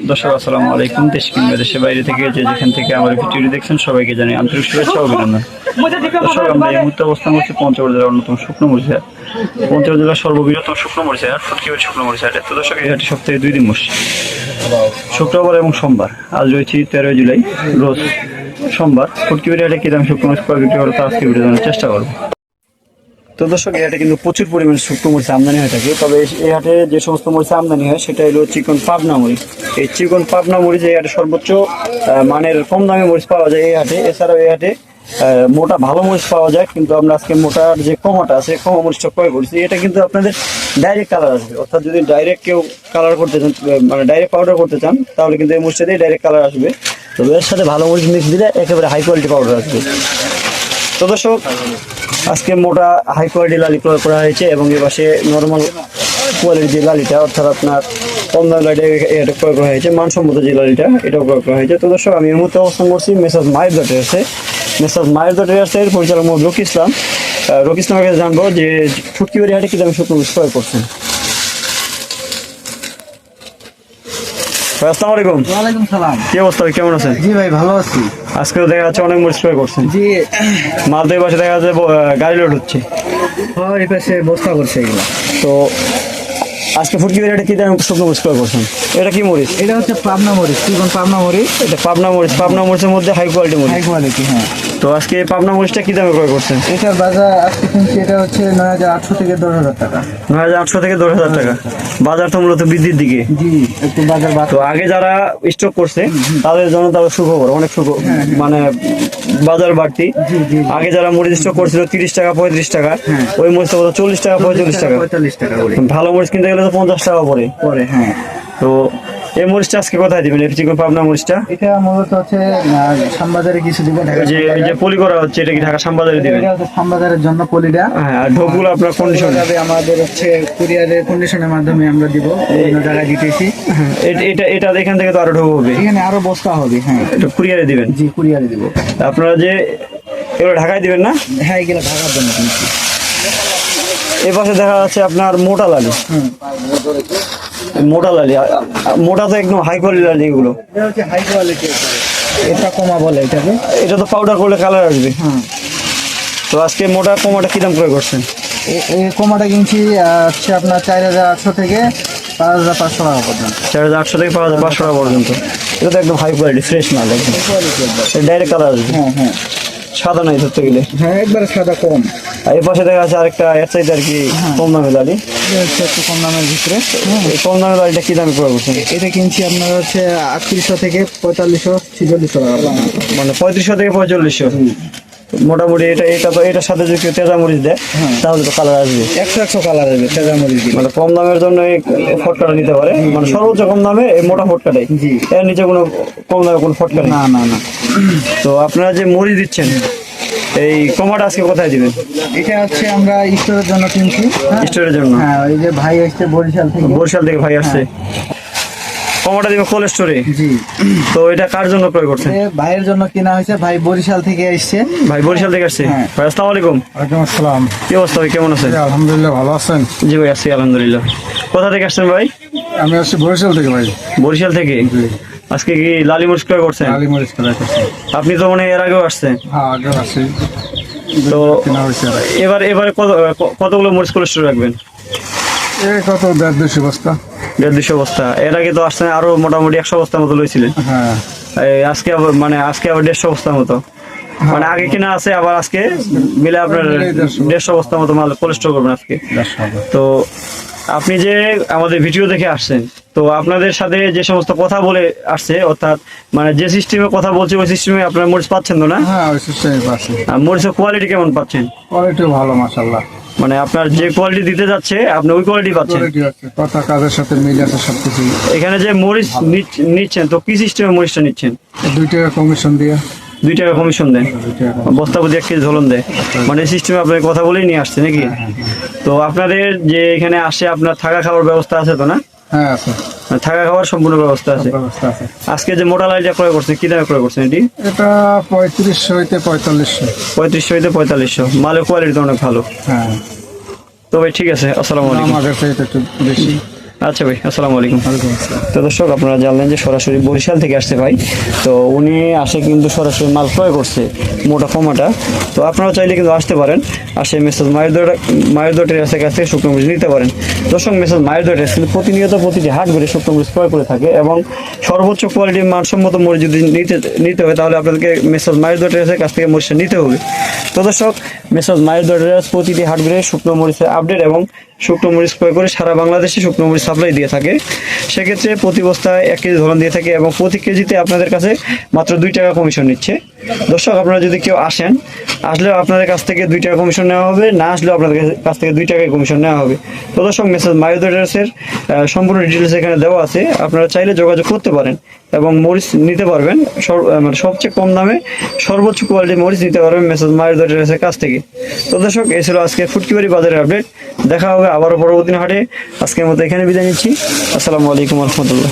দর্শক আসসালামু আলাইকুম। দেশ কিংবা দেশের বাইরে থেকে যে যেখান থেকে আমার ভিডিওটি দেখছেন সবাইকে জানাই আন্তরিক শুভেচ্ছা ও অভিনন্দন। দর্শক, আমরা এই মুহূর্তে অবস্থান করছি পঞ্চগড় জেলার অন্যতম শুকনো মরিচ হাট, পঞ্চগড় জেলার সর্ববৃহত্তম শুকনো মরিচ হাট ফুটকিবাড়ি শুকনো মরিচ হাটে। তো দর্শক, এই হাটটি সপ্তাহে 2 দিন বসে, শুক্রবার এবং সোমবার। আজ রয়েছে 13 জুলাই, রোজ সোমবার। ফুটকিবাড়ি হাটে কী দাম শুকনো মরিচ ক্রয় বিক্রি করে তা আজকে ভিডিও জানার চেষ্টা করবো। তো দর্শক, এই হাটে কিন্তু প্রচুর পরিমাণে শুকনো মরিচ আমদানি হয়ে থাকে। তবে এই হাটে যে সমস্ত মরিচ আমদানি হয় সেটা হলো চিকন পাবনা মরিচ। এই চিকন পাবনা মরিচ এই হাটে সর্বোচ্চ মানের কম দামে মরিচ পাওয়া যায় এই হাটে। এছাড়াও এই হাটে মোটা ভালো মরিচ পাওয়া যায়, কিন্তু আমরা আজকে মোটার যে কমাটা আছে কমা মরিচটা ক্রয় করছি। এটা কিন্তু আপনাদের ডাইরেক্ট কালার আসবে, অর্থাৎ যদি ডাইরেক্ট কেউ কালার করতে চান, মানে ডাইরেক্ট পাউডার করতে চান, তাহলে কিন্তু এই মরিচটা দিয়ে ডাইরেক্ট কালার আসবে। তবে এর সাথে ভালো মরিচ মিক্স দিলে একেবারে হাই কোয়ালিটি পাউডার আসবে। তো দর্শক, আজকে মোটা হাই কোয়ালিটি লালি ক্রয় করা হয়েছে এবং এ পাশে নর্মাল কোয়ালিটির যে লালিটা, অর্থাৎ আপনার কম দাম লালিটা এটা ক্রয় করা হয়েছে। মানসম্মত যে লালিটা এটাও ক্রয় করা হয়েছে। তো দর্শক, আমি এর মধ্যে অবস্থান করছি মেসাজ মায়ের ট্রেডার্সে। মেসাজ মায়ের ট্রেডার্সের পরিচালক মোহাম্মদ রকি ইসলাম। রকি ইসলামের কাছে জানবো যে ফুটকিবাড়ি হাটে কি দামে শুকনো মরিচ ক্রয় করছেন। ভাই আসসালামু আলাইকুম। ওয়ালাইকুম সালাম। কি অবস্থা ভাই, কেমন আছেন? জি ভাই, ভালো আছি। আজকেও দেখা যাচ্ছে অনেক মরিচ ক্রয় করছেন। জি, মাল তো এই পাশে দেখা যাচ্ছে গাড়ি লোড হচ্ছে। এই পাশে বস্তা করছে এগুলো। তো আজকে ফুটকিবাড়ি হাটে কি দামে শুকনো মরিচ ক্রয় করছেন? এটা কি মরিচ? এটা হচ্ছে পাবনা মরিচ, চিকন পাবনা মরিচ। এটা পাবনা মরিচ। পাবনা মরিচের মধ্যে হাই কোয়ালিটি মরিচ। হাই কোয়ালিটি, হ্যাঁ। তো আজকে এই পাবনা মরিচটা কি দামে ক্রয় করছেন? এটার বাজার আজকে কিনছি, এটা হচ্ছে 9,800 থেকে 10,000 টাকা। 9,800 থেকে 10,000 টাকা। বাজার তো মূলত বৃদ্ধির দিকে। জি, একটু বাজার তো আগে যারা স্টক করছে তাদের জন্য তাদের সুখবর, অনেক সুখ, মানে বাজার বাড়তি। আগে যারা মরিচ স্টক করছিল 30 টাকা 35 টাকা, ওই মরিচটা 40 টাকা 45 টাকা। 45 টাকা করে ভালো মরিচ কিনতে গেলে তো 50 টাকা পরে। হ্যাঁ। তো এই মরিচটা আজকে কোথায় দিবেন? এই চিকন পাবনা মরিচটা এটা মূলত হচ্ছে শ্যামবাজারে কিছু দিবে। এই যে পলি করা হচ্ছে, এটা কি ঢাকা শ্যামবাজারে দিবেন? এটা হচ্ছে শ্যামবাজারের জন্য পলিটা। হ্যাঁ, আর ঢোকগুলো আপনার কন্ডিশন যাবে আমাদের হচ্ছে কুরিয়ারের কন্ডিশনের মাধ্যমে আমরা দিব, বিভিন্ন জায়গায় দিতেছি। এটা এটা এখান থেকে তো আরো ঢোক হবে, এখানে আরো বস্তা হবে। হ্যাঁ, এটা কুরিয়ারে দিবেন? জি, কুরিয়ারে দিব। আপনারা যে এগুলো ঢাকায় দিবেন না? হ্যাঁ, এগুলো ঢাকার জন্য কিনছি। এ পাশে দেখা যাচ্ছে আপনার মোটা লালি। মোটা লালি, মোটা তো একদম হাই কোয়ালিটি লালি এগুলো। এটা হচ্ছে হাই কোয়ালিটি, এটা কমা বলে এটাকে। এটা তো পাউডার করলে কালার আসবে। তো আজকে মোটা কমাটা কি দাম ক্রয় করছেন? এই কমাটা কিনছি হচ্ছে আপনার 4,800 থেকে 5,500 টাকা পর্যন্ত। 4,800 থেকে 5,500 টাকা পর্যন্ত। এটা তো একদম হাই কোয়ালিটি ফ্রেশ মাল, একদম ডাইরেক্ট কালার আসবে। হ্যাঁ, সাদা নাই ধরতে গেলে। হ্যাঁ, একবারে সাদা কম। আর এর পাশে দেখা যাচ্ছে আরেকটা এর চাইতে আর কি কম দামে লালি। এটা হচ্ছে একটু কম দামের ভিতরে। এই কম দামে লালিটা কি দামে ক্রয় করছেন? এটা কিনছি আপনার হচ্ছে 3800 থেকে 4500 4600 টাকা পর্যন্ত। মানে 3500 থেকে 4500। মোটামুটি এটা এটা তো এটার সাথে যদি কেউ তেজা মরিচ দেয় তাহলে তো কালার আসবে। 100 কালার আসবে তেজা মরিচ দিলে। মানে কম দামের জন্য এই ফটকাটা নিতে পারে, মানে সর্বোচ্চ কম দামে এই মোটা ফটকাটাই। জি, এর নিচে কোনো কম দামে কোনো ফটকা নেই। না। তো আপনারা যে মরিচ দিচ্ছেন, এই কমাটা আজকে কোথায় দিবেন? এটা হচ্ছে আমরা স্টোরের জন্য কিনছি। স্টোরের জন্য? হ্যাঁ, এই যে ভাই আসছে বরিশাল থেকে। বরিশাল থেকে ভাই আসছে, কমাটা দিবে কোল্ড স্টোরে। জি। তো এটা কার জন্য ক্রয় করছেন? ভাইয়ের জন্য কিনা হয়েছে, ভাই বরিশাল থেকে আসছে। ভাই বরিশাল থেকে আসছে। ভাই আসসালামু আলাইকুম। ওয়ালাইকুম আসসালাম। কি অবস্থা ভাই, কেমন আছেন? আলহামদুলিল্লাহ, ভালো আছেন? জি ভাই, আছি আলহামদুলিল্লাহ। কোথা থেকে আসছেন ভাই? আমি আসছি বরিশাল থেকে ভাই। বরিশাল থেকে। আজকে কি লালি মরিচ ক্রয় করছেন? লালি মরিচ ক্রয় করছি। আপনি তো মানে এর আগেও আসছেন। হ্যাঁ, আগে আসছি। তো কেনা হয়েছে এবারে কতগুলো মরিচ কোল্ড স্টোরে রাখবেন? কত 150 বস্তা। 150 বস্তা। এর আগে তো আসছেন আরো মোটামুটি 100 বস্তার মতো লইছিলেন। হ্যাঁ, আজকে আবার 150 বস্তার মতো, মানে আগে কিনা আছে, আবার আজকে মিলে আপনার 150 বস্তার মতো মাল কোল্ড স্টোর করবেন আজকে। তো আপনি যে আমাদের ভিডিও দেখে আসছেন, তো আপনাদের সাথে যে সমস্ত কথা বলে আসছে, অর্থাৎ মানে যে সিস্টেমে কথা বলছে ওই সিস্টেমে আপনার মরিচ পাচ্ছেন তো না? হ্যাঁ, ওই সিস্টেমে পাচ্ছি। আর মরিচের কোয়ালিটি কেমন পাচ্ছেন? কোয়ালিটি ভালো, মাশাআল্লাহ। মানে আপনার যে কোয়ালিটি দিতে যাচ্ছে আপনি ওই কোয়ালিটি পাচ্ছেন? কোয়ালিটি আছে, কথা কাজের সাথে মিল আছে সবকিছু। এখানে যে মরিচ নিচ্ছেন, তো কি সিস্টেমে মরিচটা নিচ্ছেন? 2 টাকা কমিশন দিয়ে। 2 টাকা কমিশন দেন, 2 টাকা। বস্তা প্রতি 1 কেজি ঝোলন দেয়, মানে এই সিস্টেমে আপনার কথা বলেই নিয়ে আসছে নাকি? তো আপনাদের যে এখানে আসে আপনার থাকা খাওয়ার ব্যবস্থা আছে তো না? হ্যাঁ, আছে, থাকা খাওয়ার সম্পূর্ণ ব্যবস্থা আছে। ব্যবস্থা আছে। আজকে যে মোটা লাইটা ক্রয় করছেন কি দামে ক্রয় করছেন এটি? এটা 3500 হইতে 4500। 3500 হইতে 4500। মালের কোয়ালিটি তো অনেক ভালো। হ্যাঁ, তো ভাই ঠিক আছে, আসসালামু আলাইকুম। আমার কাছে এটা একটু বেশি। আচ্ছা ভাই, আসসালামু আলাইকুম। তো দর্শক, আপনারা জানলেন যে সরাসরি বরিশাল থেকে আসছে ভাই। তো উনি আসে কিন্তু সরাসরি মাল ক্রয় করছে মোটা ফমাটা। তো আপনারা চাইলে কিন্তু আসতে পারেন, আসে মেসেজ মায়ের দোটের কাছ থেকে শুকনো মরিচ নিতে পারেন। দর্শক, মেসেজ মায়ের দোটের কিন্তু প্রতিনিয়ত প্রতিটি হাট ঘুরে শুকনো মরিচ ক্রয় করে থাকে এবং সর্বোচ্চ কোয়ালিটির মানসম্মত মরিচ যদি নিতে হয় তাহলে আপনাদেরকে মেসেজ মায়ের দোটের কাছ থেকে মরিচটা নিতে হবে। তো দর্শক, মেসেজ মায়ের দোটের প্রতিটি হাট ঘুরে শুকনো মরিচের আপডেট এবং শুকনো মরিচ ক্রয় করে সারা বাংলাদেশে শুকনো মরিচ সাপ্লাই দিয়ে থাকে। সেক্ষেত্রে প্রতি বস্তায় 1 কেজি ধরন দিয়ে থাকে এবং প্রতি কেজিতে আপনাদের কাছে মাত্র 2 টাকা কমিশন নিচ্ছে। দর্শক, আপনারা যদি কেউ আসলেও আপনাদের কাছ থেকে 2 টাকা কমিশন নেওয়া হবে, না আসলেও আপনাদের কাছ থেকে 2 টাকায় কমিশন নেওয়া হবে। তো দর্শক, মেসেজ মায়ুদ অ্যাড্রেসের সম্পূর্ণ ডিটেলস এখানে দেওয়া আছে, আপনারা চাইলে যোগাযোগ করতে পারেন এবং মরিচ নিতে পারবেন মানে সবচেয়ে কম দামে সর্বোচ্চ কোয়ালিটির মরিচ নিতে পারবেন মেসেজ মায়ুদ অ্যাড্রেসের কাছ থেকে। তো দর্শক, এই ছিল আজকে ফুটকিবাড়ি বাজারের আপডেট। দেখা হবে আবারও পরবর্তী হাটে। আজকের মতো এখানে বিদায় নিচ্ছি। আসসালামু আলাইকুম রহমতুল্লাহ।